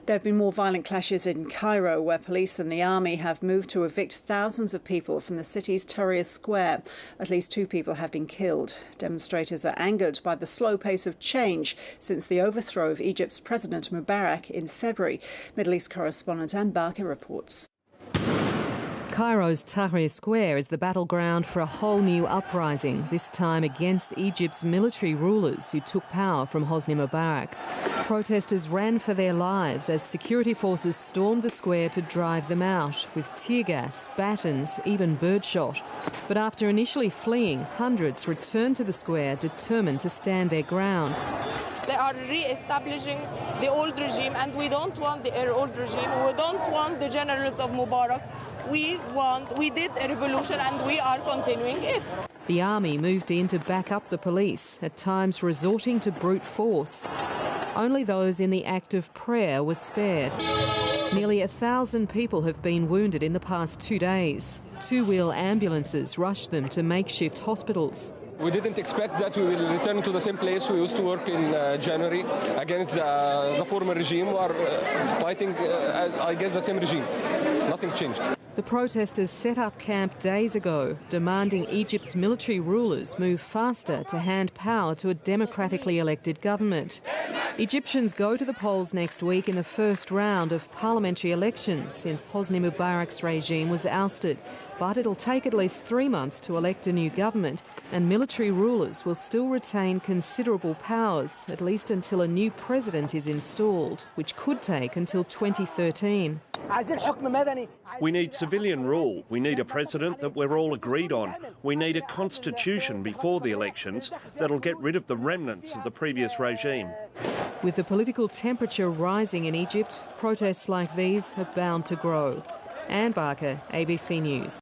There have been more violent clashes in Cairo, where police and the army have moved to evict thousands of people from the city's Tahrir Square. At least 2 people have been killed. Demonstrators are angered by the slow pace of change since the overthrow of Egypt's President Mubarak in February. Middle East correspondent Anne Barker reports. Cairo's Tahrir Square is the battleground for a whole new uprising, this time against Egypt's military rulers who took power from Hosni Mubarak. Protesters ran for their lives as security forces stormed the square to drive them out, with tear gas, batons, even birdshot. But after initially fleeing, hundreds returned to the square determined to stand their ground. They are re-establishing the old regime, and we don't want the old regime. We don't want the generals of Mubarak. We did a revolution and we are continuing it. The army moved in to back up the police, at times resorting to brute force. Only those in the act of prayer were spared. Nearly 1,000 people have been wounded in the past 2 days. 2-wheel ambulances rushed them to makeshift hospitals. We didn't expect that we will return to the same place we used to work in January against the former regime. We are fighting against the same regime. Nothing changed. The protesters set up camp days ago, demanding Egypt's military rulers move faster to hand power to a democratically elected government. Egyptians go to the polls next week in the first round of parliamentary elections since Hosni Mubarak's regime was ousted. But it'll take at least 3 months to elect a new government, and military rulers will still retain considerable powers, at least until a new president is installed, which could take until 2013. We need civilian rule. We need a president that we're all agreed on. We need a constitution before the elections that'll get rid of the remnants of the previous regime. With the political temperature rising in Egypt, protests like these are bound to grow. Anne Barker, ABC News.